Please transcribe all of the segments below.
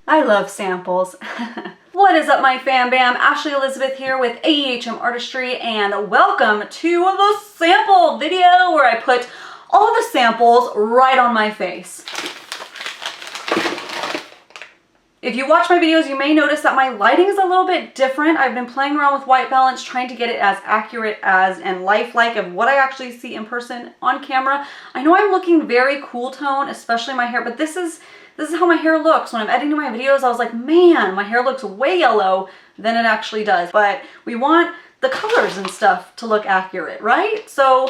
I love samples. What is up, my fam bam? Ashley Elizabeth here with AEHM Artistry, and welcome to the sample video where I put all the samples right on my face. If you watch my videos, you may notice that my lighting is a little bit different. I've been playing around with white balance, trying to get it as accurate as and lifelike of what I actually see in person on camera. I know I'm looking very cool tone, especially my hair, but this is how my hair looks. When I'm editing my videos, I was like, man, my hair looks way yellow than it actually does. But we want the colors and stuff to look accurate, right? So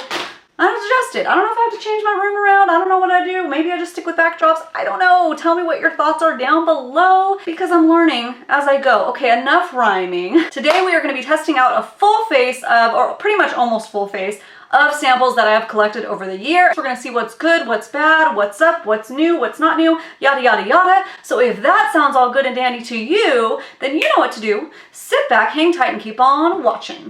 I adjusted. I don't know if I have to change my room around. I don't know what I do. Maybe I just stick with backdrops. I don't know. Tell me what your thoughts are down below because I'm learning as I go. Okay, enough rhyming. Today we are going to be testing out a full face of, or pretty much almost full face, of samples that I have collected over the year. We're gonna see what's good, what's bad, what's up, what's new, what's not new, yada, yada, yada. So if that sounds all good and dandy to you, then you know what to do. Sit back, hang tight, and keep on watching.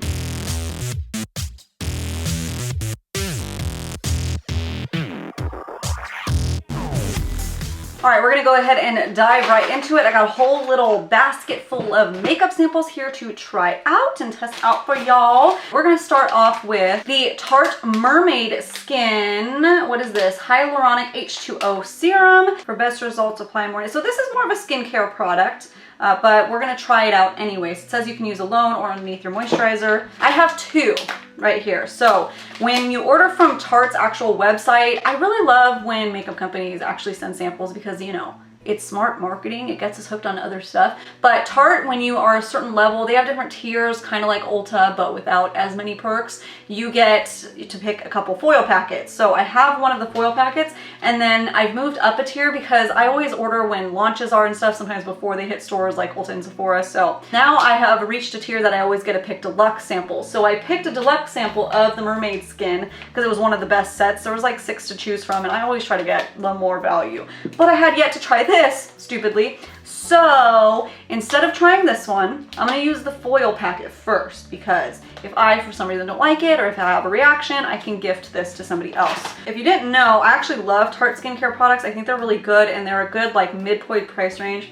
All right, we're gonna go ahead and dive right into it. I got a whole little basket full of makeup samples here to try out and test out for y'all. We're gonna start off with the Tarte Mermaid Skin. What is this? Hyaluronic H2O Serum. For best results, apply morning. So this is more of a skincare product. But we're gonna try it out anyways. It says you can use alone or underneath your moisturizer. I have two right here. So when you order from Tarte's actual website, I really love when makeup companies actually send samples because, you know, it's smart marketing. It gets us hooked on other stuff. But Tarte, when you are a certain level, they have different tiers, kind of like Ulta, but without as many perks. You get to pick a couple foil packets. So I have one of the foil packets, and then I've moved up a tier because I always order when launches are and stuff, sometimes before they hit stores like Ulta and Sephora. So now I have reached a tier that I always get to pick deluxe samples. So I picked a deluxe sample of the mermaid skin because it was one of the best sets. There was like 6 to choose from, and I always try to get the more value. But I had yet to try this, stupidly. So instead of trying this one, I'm gonna use the foil packet first because if I, for some reason, don't like it or if I have a reaction, I can gift this to somebody else. If you didn't know, I actually love Tarte skincare products. I think they're really good and they're a good like mid-point price range.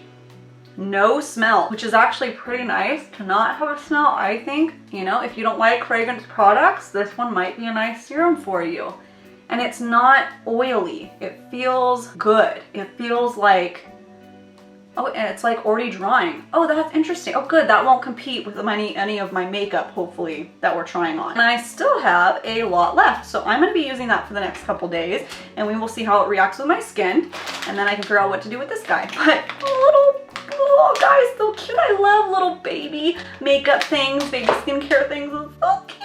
No smell, which is actually pretty nice to not have a smell, I think. You know, if you don't like fragrance products, this one might be a nice serum for you. And it's not oily. It feels good. It feels like, oh, and it's like already drying. Oh, that's interesting. Oh, good. That won't compete with any of my makeup, hopefully, that we're trying on. And I still have a lot left. So I'm going to be using that for the next couple days, and we will see how it reacts with my skin. And then I can figure out what to do with this guy. But little guy's so cute. I love little baby makeup things, baby skincare things. It's so cute.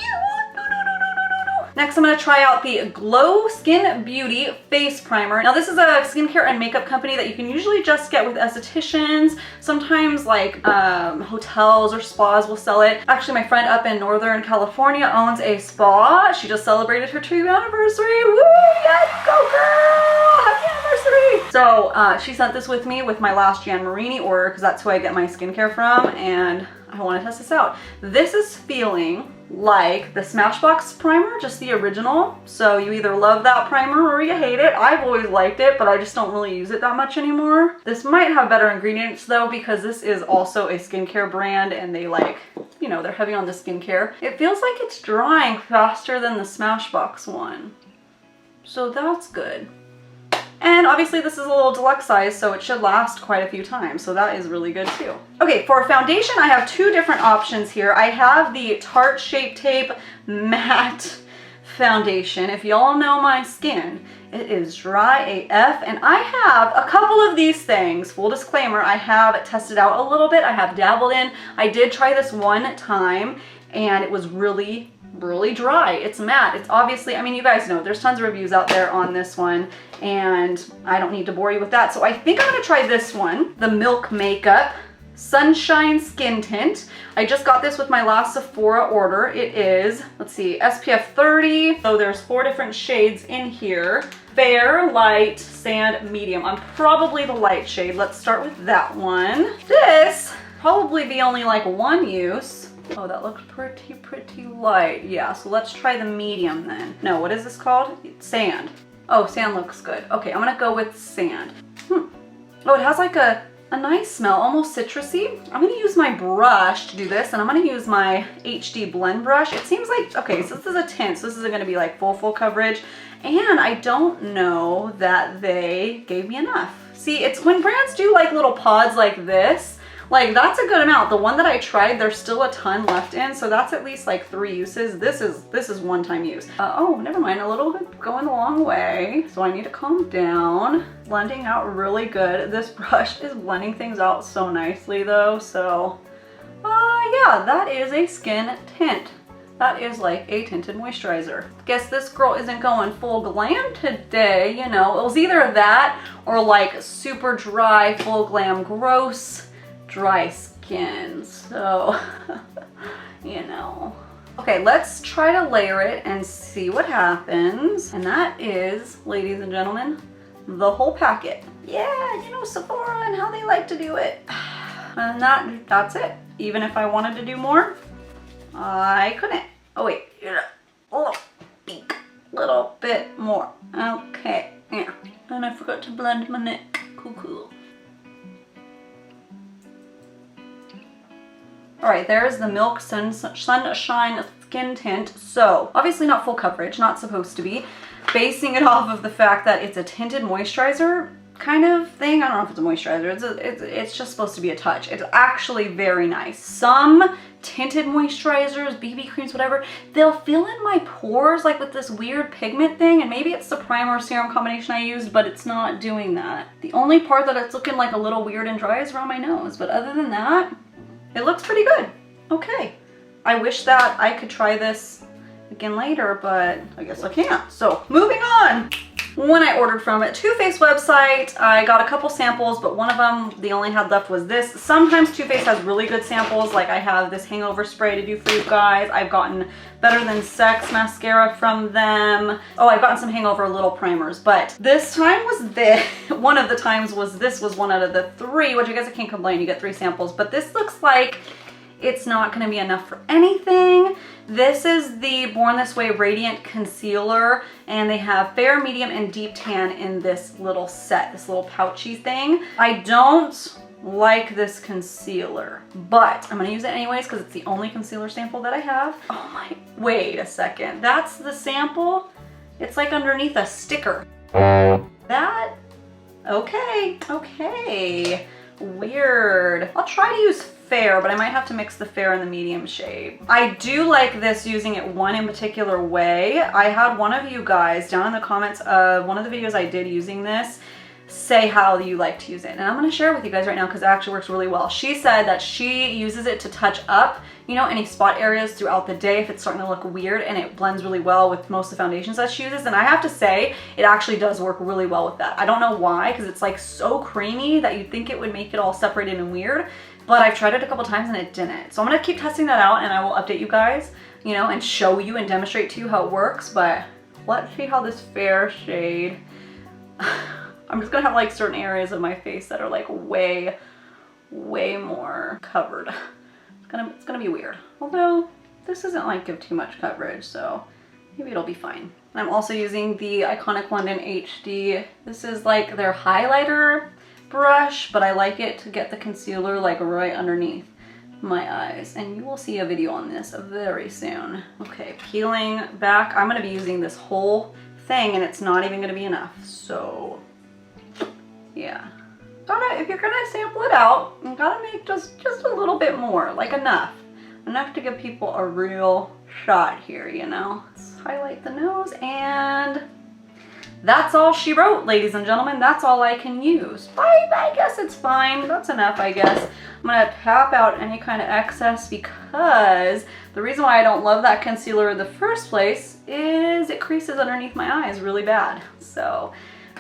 Next, I'm going to try out the Glow Skin Beauty Face Primer. Now, this is a skincare and makeup company that you can usually just get with estheticians. Sometimes, like, hotels or spas will sell it. Actually, my friend up in Northern California owns a spa. She just celebrated her 2-year anniversary. Woo! Yes! Go girl! Happy anniversary! So, she sent this with me with my last Jan Marini order because that's who I get my skincare from, and I want to test this out. This is feeling like the Smashbox primer, just the original. So you either love that primer or you hate it. I've always liked it, but I just don't really use it that much anymore. This might have better ingredients though, because this is also a skincare brand and they like, you know, they're heavy on the skincare. It feels like it's drying faster than the Smashbox one. So that's good. And obviously this is a little deluxe size, so it should last quite a few times. So that is really good too. Okay, for foundation, I have two different options here. I have the Tarte Shape Tape Matte Foundation. If y'all know my skin, it is dry AF, and I have a couple of these things. Full disclaimer, I have tested out a little bit. I have dabbled in. I did try this one time, and it was really dry. It's matte. It's obviously, I mean, you guys know there's tons of reviews out there on this one, and I don't need to bore you with that. So I think I'm gonna try this one, the Milk Makeup Sunshine Skin Tint. I just got this with my last Sephora order. It is, let's see, SPF 30. So there's 4 different shades in here. Fair, light, sand, medium. I'm probably the light shade. Let's start with that one. This probably be only like one use. Oh, that looks pretty light. Yeah, so let's try the medium then. No, what is this called? Sand. Oh, sand looks good. Okay, I'm gonna go with sand. Oh, it has like a a nice smell, almost citrusy. I'm gonna use my brush to do this, and I'm gonna use my HD blend brush. It seems like, okay, so this is a tint, so this isn't gonna be like full coverage. And I don't know that they gave me enough. See, it's when brands do like little pods like this, like that's a good amount. The one that I tried, there's still a ton left in, so that's at least like 3 uses. This is one-time use. Oh, never mind, a little bit going a long way. So I need to calm down. Blending out really good. This brush is blending things out so nicely though, so yeah, that is a skin tint. That is like a tinted moisturizer. Guess this girl isn't going full glam today, you know. It was either that or like super dry, full glam, gross, dry skin. So, you know. Okay, let's try to layer it and see what happens. And that is, ladies and gentlemen, the whole packet. Yeah, you know, Sephora and how they like to do it. And that's it. Even if I wanted to do more, I couldn't. Oh wait, little bit more. Okay, yeah. And I forgot to blend my neck. Cool. All right, there's the Milk Sunshine Skin Tint. So obviously not full coverage, not supposed to be. Basing it off of the fact that it's a tinted moisturizer kind of thing. I don't know if it's a moisturizer. It's just supposed to be a touch. It's actually very nice. Some tinted moisturizers, BB creams, whatever, they'll fill in my pores like with this weird pigment thing, and maybe it's the primer serum combination I used, but it's not doing that. The only part that it's looking like a little weird and dry is around my nose, but other than that, it looks pretty good. Okay. I wish that I could try this again later, but I guess I can't. So moving on. When I ordered from a Too Faced website, I got a couple samples, but one of them, the only had left was this. Sometimes Too Faced has really good samples, like I have this hangover spray to do for you guys. I've gotten Better Than Sex mascara from them. Oh, I've gotten some hangover little primers, but this time was this. One of the times was this was one out of the 3, which I guess I can't complain, you get 3 samples, but this looks like it's not gonna be enough for anything. This is the Born This Way Radiant Concealer, and they have fair, medium, and deep tan in this little set, this little pouchy thing. I don't like this concealer, but I'm gonna use it anyways because it's the only concealer sample that I have. Oh my, wait a second. That's the sample? It's like underneath a sticker. That, okay. Weird. I'll try to use fair, but I might have to mix the fair and the medium shade. I do like this, using it one in particular way. I had one of you guys down in the comments of one of the videos I did using this say how you like to use it, and I'm going to share it with you guys right now because it actually works really well. She said that she uses it to touch up, you know, any spot areas throughout the day if it's starting to look weird, and it blends really well with most of the foundations that she uses, and I have to say it actually does work really well with that. I don't know why, because it's like so creamy that you'd think it would make it all separated and weird, but I've tried it a couple times and it didn't. So I'm going to keep testing that out, and I will update you guys, you know, and show you and demonstrate to you how it works. But let's see how this fair shade I'm just gonna have like certain areas of my face that are like way more covered. It's gonna be weird. Although this doesn't like give too much coverage, so maybe it'll be fine. I'm also using the Iconic London HD. This is like their highlighter brush, but I like it to get the concealer like right underneath my eyes, and you will see a video on this very soon. Okay, peeling back. I'm gonna be using this whole thing, and it's not even gonna be enough, so yeah. If you're gonna sample it out, you gotta make just a little bit more, like enough to give people a real shot here, you know. Let's highlight the nose, and that's all she wrote, ladies and gentlemen. That's all I can use. I guess it's fine. That's enough, I guess. I'm gonna tap out any kind of excess, because the reason why I don't love that concealer in the first place is it creases underneath my eyes really bad. So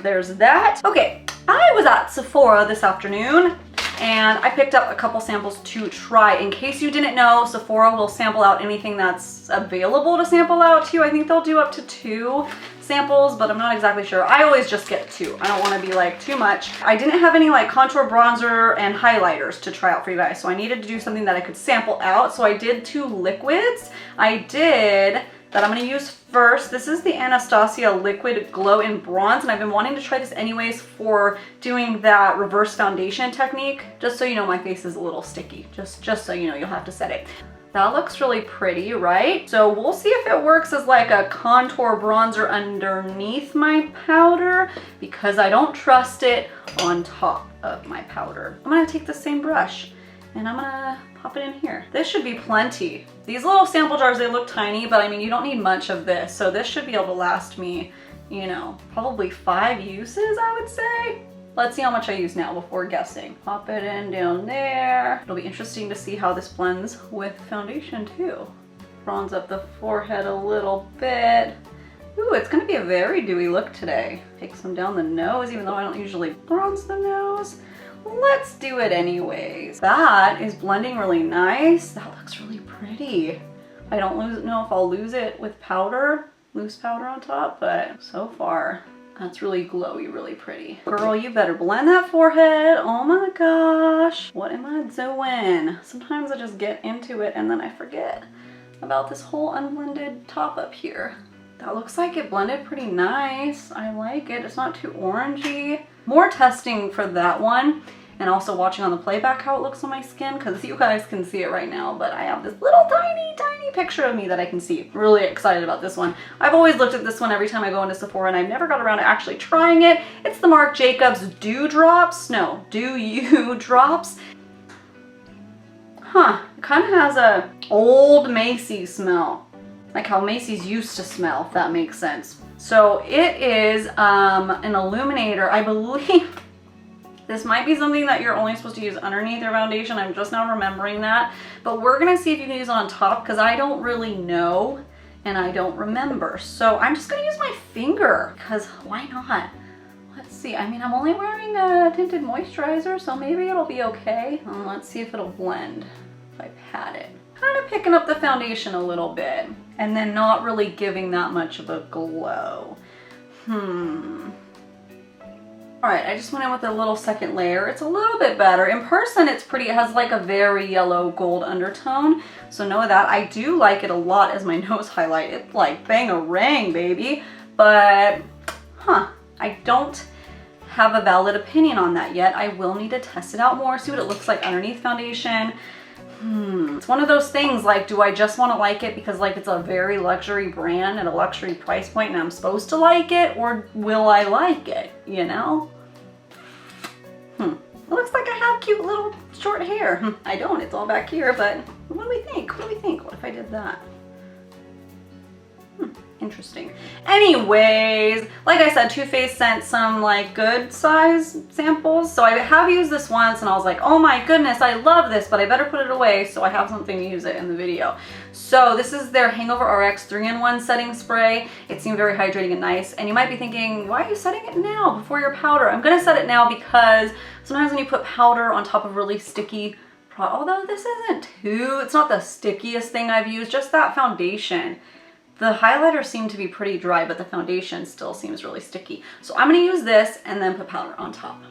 there's that. Okay, I was at Sephora this afternoon, and I picked up a couple samples to try. In case you didn't know, Sephora will sample out anything that's available to sample out to. I think they'll do up to 2 samples, but I'm not exactly sure. I always just get 2. I don't want to be like too much. I didn't have any like contour, bronzer, and highlighters to try out for you guys, so I needed to do something that I could sample out. So I did 2 liquids. I did that I'm gonna use first. This is the Anastasia Liquid Glow in Bronze, and I've been wanting to try this anyways for doing that reverse foundation technique. Just so you know, my face is a little sticky. Just so you know, you'll have to set it. That looks really pretty, right? So we'll see if it works as like a contour bronzer underneath my powder, because I don't trust it on top of my powder. I'm gonna take the same brush and I'm gonna pop it in here. This should be plenty. These little sample jars, they look tiny, but I mean, you don't need much of this. So this should be able to last me, you know, probably 5 uses, I would say. Let's see how much I use now before guessing. Pop it in down there. It'll be interesting to see how this blends with foundation too. Bronze up the forehead a little bit. Ooh, it's gonna be a very dewy look today. Take some down the nose, even though I don't usually bronze the nose. Let's do it anyways. That is blending really nice. That looks really pretty. I don't know if I'll lose it with powder, loose powder on top, but so far, that's really glowy, really pretty. Girl, you better blend that forehead. Oh my gosh. What am I doing? Sometimes I just get into it and then I forget about this whole unblended top up here. That looks like it blended pretty nice. I like it. It's not too orangey. More testing for that one, and also watching on the playback how it looks on my skin, because you guys can see it right now, but I have this little tiny picture of me that I can see. Really excited about this one. I've always looked at this one every time I go into Sephora, and I've never got around to actually trying it. It's the Marc Jacobs Dew Drops. No, Do You Drops. Huh, it kind of has a old Macy's smell. Like how Macy's used to smell, if that makes sense. So it is an illuminator. I believe this might be something that you're only supposed to use underneath your foundation. I'm just now remembering that. But we're gonna see if you can use it on top, because I don't really know and I don't remember. So I'm just gonna use my finger, because why not? Let's see. I mean, I'm only wearing a tinted moisturizer, so maybe it'll be okay. Let's see if it'll blend if I pat it. Kind of picking up the foundation a little bit and then not really giving that much of a glow. All right, I just went in with a little second layer. It's a little bit better. In person, it's pretty. It has like a very yellow gold undertone. So know that. I do like it a lot as my nose highlight. It's like bang-a-rang, baby. But, I don't have a valid opinion on that yet. I will need to test it out more, see what it looks like underneath foundation. It's one of those things, like, do I just want to like it because like it's a very luxury brand at a luxury price point and I'm supposed to like it, or will I like it, you know? It looks like I have cute little short hair. I don't, it's all back here, but what do we think? What do we think? What if I did that? Interesting. Anyways, like I said, Too Faced sent some like good size samples. So I have used this once and I was like, oh my goodness, I love this, but I better put it away so I have something to use it in the video. So this is their Hangover RX 3-in-1 setting spray. It seemed very hydrating and nice. And you might be thinking, why are you setting it now before your powder? I'm gonna set it now because sometimes when you put powder on top of really sticky product, although this isn't it's not the stickiest thing I've used, just that foundation. The highlighter seemed to be pretty dry, but the foundation still seems really sticky. So I'm gonna use this and then put powder on top.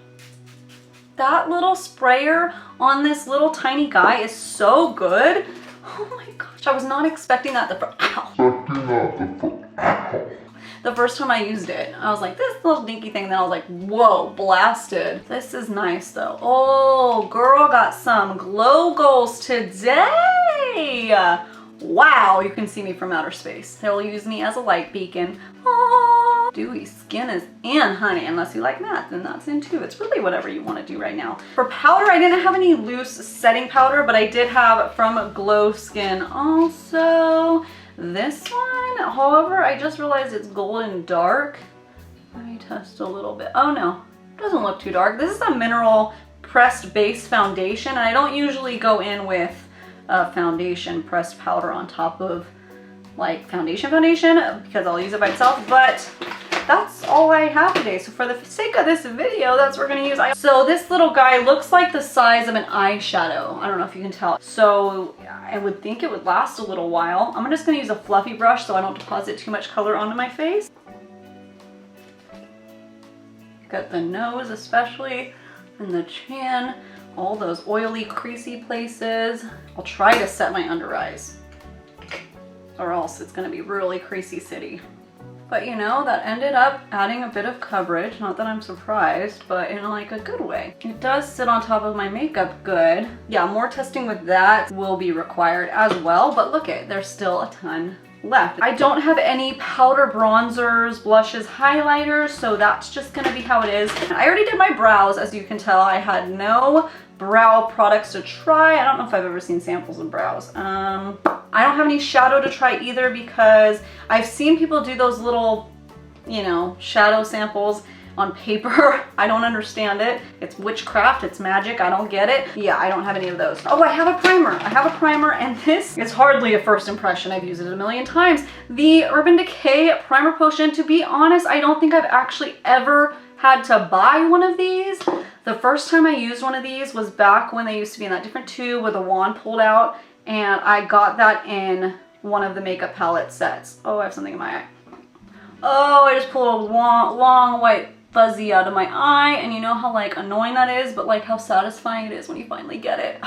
That little sprayer on this little tiny guy is so good. Oh my gosh, I was not expecting that the first time I used it. I was like, this little dinky thing, then I was like, whoa, blasted. This is nice though. Oh, girl got some glow goals today. Wow, you can see me from outer space. They'll use me as a light beacon. Aww. Dewy skin is in, honey. Unless you like that, then that's in too. It's really whatever you want to do right now. For powder, I didn't have any loose setting powder, but I did have from Glow Skin also this one. However, I just realized it's golden dark. Let me test a little bit. Oh no, it doesn't look too dark. This is a mineral pressed base foundation, and I don't usually go in with foundation pressed powder on top of like foundation because I'll use it by itself, but that's all I have today. So for the sake of this video, that's what we're gonna use. So this little guy looks like the size of an eyeshadow. I don't know if you can tell. So I would think it would last a little while. I'm just gonna use a fluffy brush so I don't deposit too much color onto my face. Got the nose especially, and the chin. All those oily, creasy places. I'll try to set my under eyes. or else it's gonna be really creasy city. But you know, that ended up adding a bit of coverage. Not that I'm surprised, but in like a good way. It does sit on top of my makeup good. Yeah, more testing with that will be required as well, but look it, there's still a ton left. I don't have any powder bronzers, blushes, highlighters, so that's just gonna be how it is. I already did my brows, as you can tell. I had no brow products to try. I don't know if I've ever seen samples of brows. I don't have any shadow to try either because I've seen people do those little, you know, shadow samples on paper. I don't understand it. It's witchcraft, it's magic, I don't get it. Yeah, I don't have any of those. Oh, I have a primer. I have a primer, and this is hardly a first impression. I've used it a million times. The Urban Decay Primer Potion. To be honest, I don't think I've actually ever had to buy one of these. The first time I used one of these was back when they used to be in that different tube with a wand pulled out, and I got that in one of the makeup palette sets. Oh, I have something in my eye. Oh, I just pulled a long white fuzzy out of my eye, and you know how like annoying that is, but like how satisfying it is when you finally get it.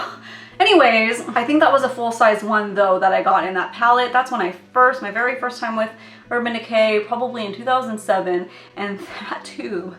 Anyways, I think that was a full-size one though that I got in that palette. That's when my very first time with Urban Decay, probably in 2007, and that tube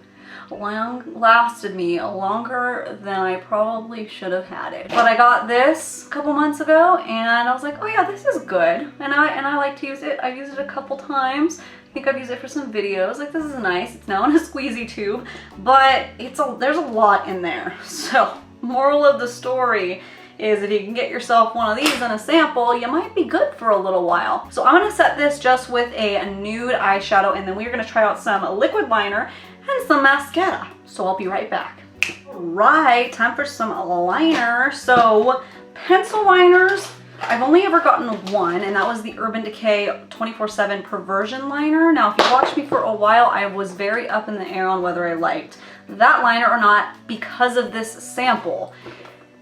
lasted me longer than I probably should have had it. But I got this a couple months ago, and I was like, oh yeah, this is good, and I like to use it. I've used it a couple times. I think I've used it for some videos. Like, this is nice. It's now in a squeezy tube, but there's a lot in there. So, moral of the story is if you can get yourself one of these in a sample, you might be good for a little while. So I'm gonna set this just with a nude eyeshadow, and then we're gonna try out some liquid liner and some mascara. So I'll be right back. Right, time for some liner. So pencil liners, I've only ever gotten one, and that was the Urban Decay 24/7 Perversion Liner. Now, if you watched me for a while, I was very up in the air on whether I liked that liner or not because of this sample.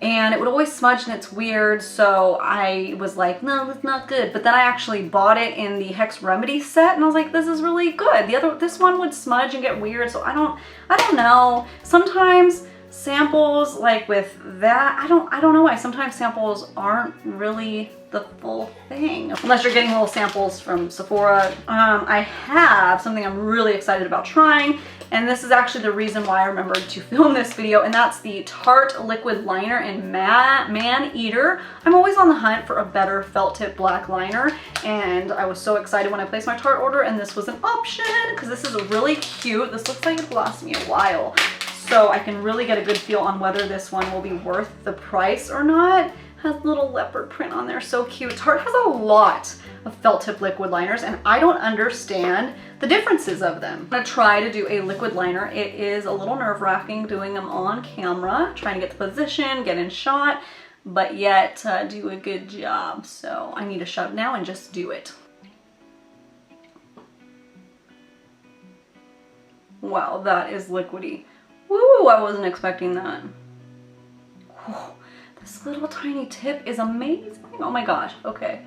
And it would always smudge, and it's weird, so I was like, no, that's not good. But then I actually bought it in the Hex Remedy set, and I was like, this is really good. This one would smudge and get weird, so I don't know. Sometimes samples like with that, I don't know why. Sometimes samples aren't really the full thing, unless you're getting little samples from Sephora. I have something I'm really excited about trying, and this is actually the reason why I remembered to film this video, and that's the Tarte Liquid Liner in Man Eater. I'm always on the hunt for a better felt tip black liner, and I was so excited when I placed my Tarte order, and this was an option, because this is really cute. This looks like it'll last me a while, so I can really get a good feel on whether this one will be worth the price or not. Has a little leopard print on there, so cute. Tarte has a lot of felt tip liquid liners, and I don't understand the differences of them. I'm gonna try to do a liquid liner. It is a little nerve-wracking doing them on camera, trying to get the position, get in shot, but yet do a good job. So I need to shut now and just do it. Wow, that is liquidy. Woo, I wasn't expecting that. Whew. This little tiny tip is amazing. Oh my gosh, okay.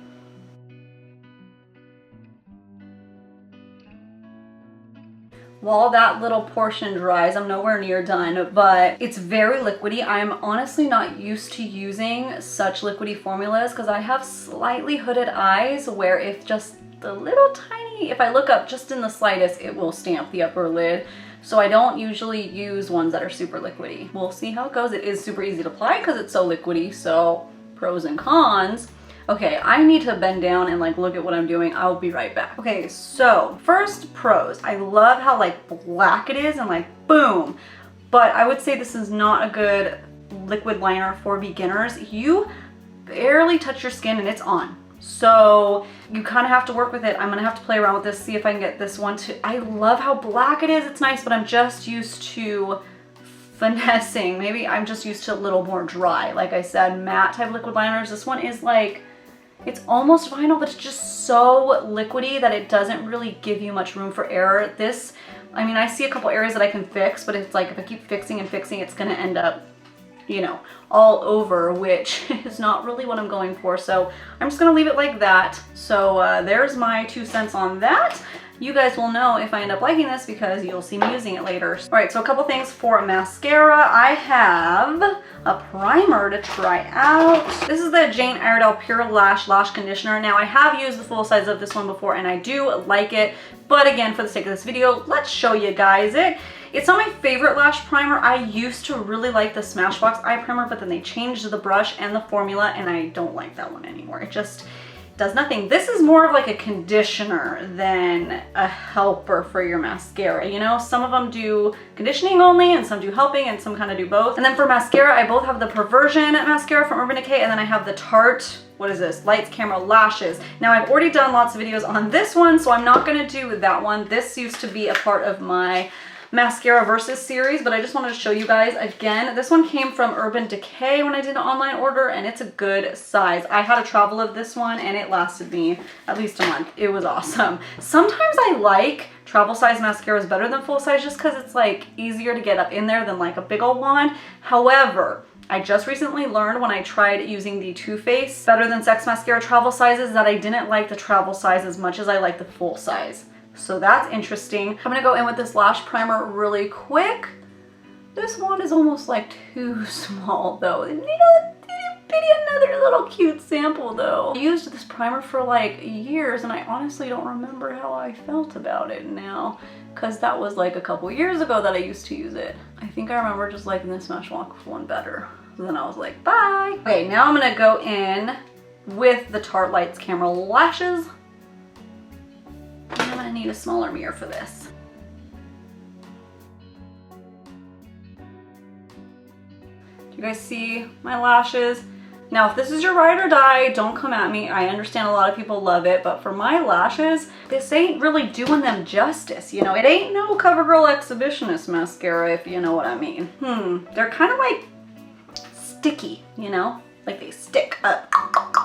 While that little portion dries, I'm nowhere near done, but it's very liquidy. I'm honestly not used to using such liquidy formulas because I have slightly hooded eyes where if just the little tiny, if I look up just in the slightest, it will stamp the upper lid. So I don't usually use ones that are super liquidy. We'll see how it goes. It is super easy to apply because it's so liquidy, so pros and cons. Okay, I need to bend down and like look at what I'm doing. I'll be right back. Okay, so first pros. I love how like black it is and like boom. But I would say this is not a good liquid liner for beginners. You barely touch your skin and it's on. So you kind of have to work with it. I'm gonna have to play around with this, see if I can get this one to, I love how black it is. It's nice, but I'm just used to finessing. Maybe I'm just used to a little more dry. Like I said, matte type liquid liners. This one is like, it's almost vinyl, but it's just so liquidy that it doesn't really give you much room for error. This, I mean, I see a couple areas that I can fix, but it's like if I keep fixing and fixing, it's gonna end up, you know, all over, which is not really what I'm going for. So I'm just gonna leave it like that. So there's my 2 cents on that. You guys will know if I end up liking this because you'll see me using it later. All right, so a couple things for mascara. I have a primer to try out. This is the Jane Iredale Pure Lash Conditioner. Now, I have used the full size of this one before and I do like it, but again, for the sake of this video, let's show you guys it. It's not my favorite lash primer. I used to really like the Smashbox eye primer, but then they changed the brush and the formula and I don't like that one anymore. It just does nothing. This is more of like a conditioner than a helper for your mascara. You know, some of them do conditioning only and some do helping and some kind of do both. And then for mascara, I both have the Perversion mascara from Urban Decay and then I have the Tarte, what is this? Lights, Camera, Lashes. Now I've already done lots of videos on this one, so I'm not gonna do that one. This used to be a part of my mascara versus series, but I just wanted to show you guys again. This one came from Urban Decay when I did an online order and it's a good size. I had a travel of this one and it lasted me at least a month. It was awesome. Sometimes I like travel size mascaras better than full size just because it's like easier to get up in there than like a big old wand. However, I just recently learned when I tried using the Too Faced Better Than Sex Mascara travel sizes that I didn't like the travel size as much as I like the full size. So that's interesting. I'm gonna go in with this lash primer really quick. This one is almost like too small though. Another little cute sample though. I used this primer for like years and I honestly don't remember how I felt about it now, because that was like a couple years ago that I used to use it. I think I remember just liking the Smashbox one better. So then I was like, bye. Okay, now I'm gonna go in with the Tarte Lights Camera Lashes. I'm gonna need a smaller mirror for this. Do you guys see my lashes? Now, if this is your ride or die, don't come at me. I understand a lot of people love it, but for my lashes, this ain't really doing them justice. You know, it ain't no CoverGirl Exhibitionist mascara, if you know what I mean. They're kind of like sticky, you know? Like they stick up.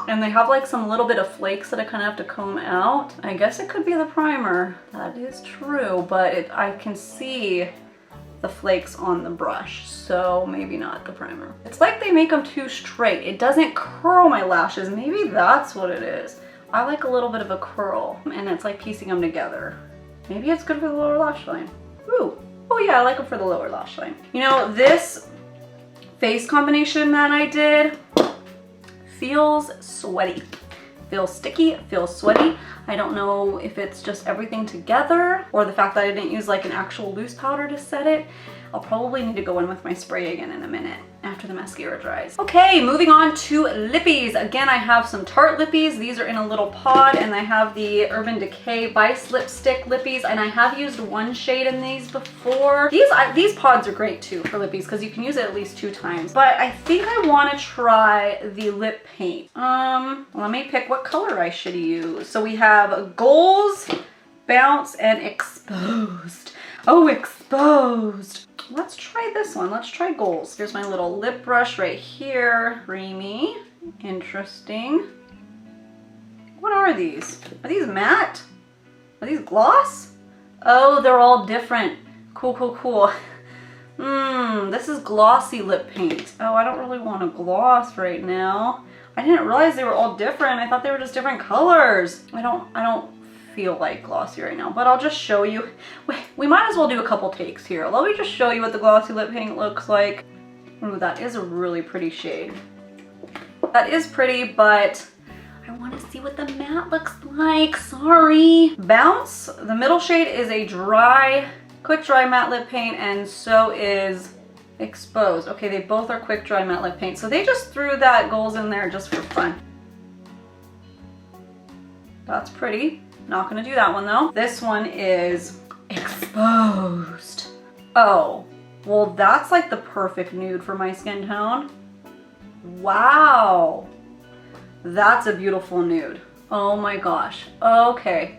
And they have like some little bit of flakes that I kind of have to comb out. I guess it could be the primer. That is true, but I can see the flakes on the brush, so maybe not the primer. It's like they make them too straight. It doesn't curl my lashes. Maybe that's what it is. I like a little bit of a curl, and it's like piecing them together. Maybe it's good for the lower lash line. Ooh, oh yeah, I like them for the lower lash line. You know, this face combination that I did feels sweaty. Feels sticky, feels sweaty. I don't know if it's just everything together or the fact that I didn't use like an actual loose powder to set it. I'll probably need to go in with my spray again in a minute after the mascara dries. Okay, moving on to lippies. Again, I have some Tarte lippies. These are in a little pod, and I have the Urban Decay Vice Lipstick lippies, and I have used one shade in these before. These pods are great too for lippies because you can use it at least 2 times. But I think I want to try the lip paint. Let me pick what color I should use. So we have Goals, Bounce, and Exposed. Oh, Exposed. Let's try this one. Let's try Goals. Here's my little lip brush right here. Creamy. Interesting. What are these? Are these matte? Are these gloss? Oh, they're all different. Cool, cool, cool. This is glossy lip paint. Oh, I don't really want a gloss right now. I didn't realize they were all different. I thought they were just different colors. I don't feel like glossy right now, but I'll just show you. We might as well do a couple takes here. Let me just show you what the glossy lip paint looks like. Ooh, that is a really pretty shade. That is pretty, but I want to see what the matte looks like. Sorry. Bounce, the middle shade is a quick dry matte lip paint, and so is Exposed. Okay, they both are quick dry matte lip paint, so they just threw that Goals in there just for fun. That's pretty. Not gonna do that one though. This one is Exposed. Oh, well that's like the perfect nude for my skin tone. Wow. That's a beautiful nude. Oh my gosh. Okay.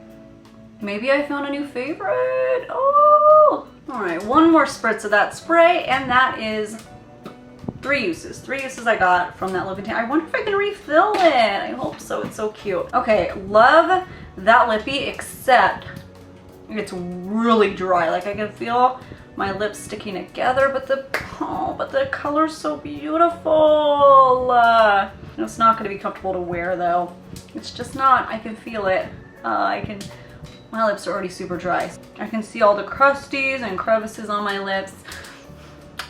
Maybe I found a new favorite. Oh. All right, one more spritz of that spray, and that is 3 uses. 3 uses I got from that lip tint. I wonder if I can refill it. I hope so. It's so cute. Okay, love that lippy, except it's really dry. Like I can feel my lips sticking together, but the color's so beautiful. It's not going to be comfortable to wear though. It's just not. I can feel it. My lips are already super dry. I can see all the crusties and crevices on my lips.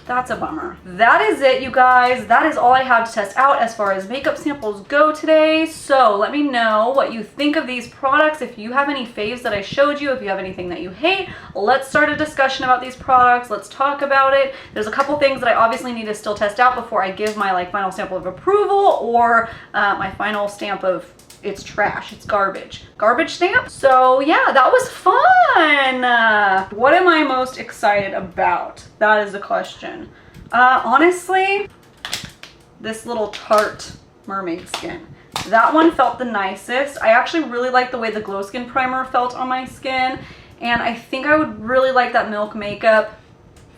That's a bummer. That is it, you guys. That is all I have to test out as far as makeup samples go today. So let me know what you think of these products. If you have any faves that I showed you, if you have anything that you hate, let's start a discussion about these products. Let's talk about it. There's a couple things that I obviously need to still test out before I give my final sample of approval or my final stamp of it's trash, it's garbage stamp. So yeah, that was fun. What am I most excited about? That is the question. Honestly, this little Tarte mermaid skin. That one felt the nicest. I actually really like the way the glow skin primer felt on my skin, and I think I would really like that Milk Makeup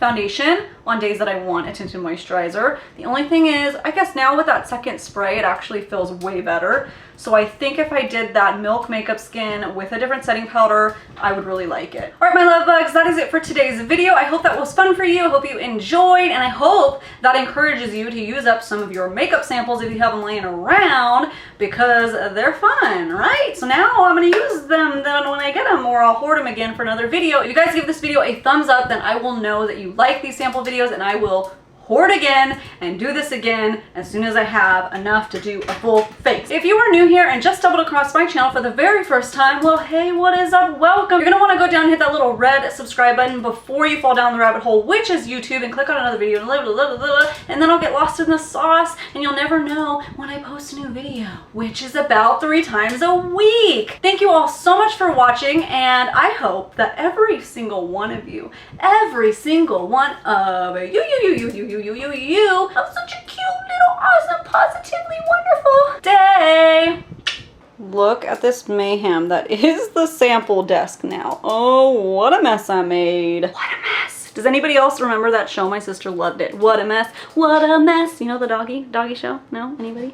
foundation on days that I want a tinted moisturizer. The only thing is, I guess now with that second spray, it actually feels way better. So I think if I did that Milk Makeup skin with a different setting powder, I would really like it. All right, my love bugs, that is it for today's video. I hope that was fun for you. I hope you enjoyed, and I hope that encourages you to use up some of your makeup samples if you have them laying around, because they're fun, right? So now I'm gonna use them then when I get them, or I'll hoard them again for another video. If you guys give this video a thumbs up, then I will know that you like these sample videos, and I will hoard again and do this again as soon as I have enough to do a full face. If you are new here and just stumbled across my channel for the very first time, well, hey, what is up? Welcome. You're gonna wanna go down and hit that little red subscribe button before you fall down the rabbit hole, which is YouTube, and click on another video, and then I'll get lost in the sauce and you'll never know when I post a new video, which is about 3 times a week. Thank you all so much for watching, and I hope that every single one of you, every single one of you have such a cute little awesome positively wonderful day. Look at this mayhem that is the sample desk now. Oh, what a mess I made. What a mess. Does anybody else remember that show? My sister loved it. What a mess. What a mess. You know the doggy show? No? Anybody?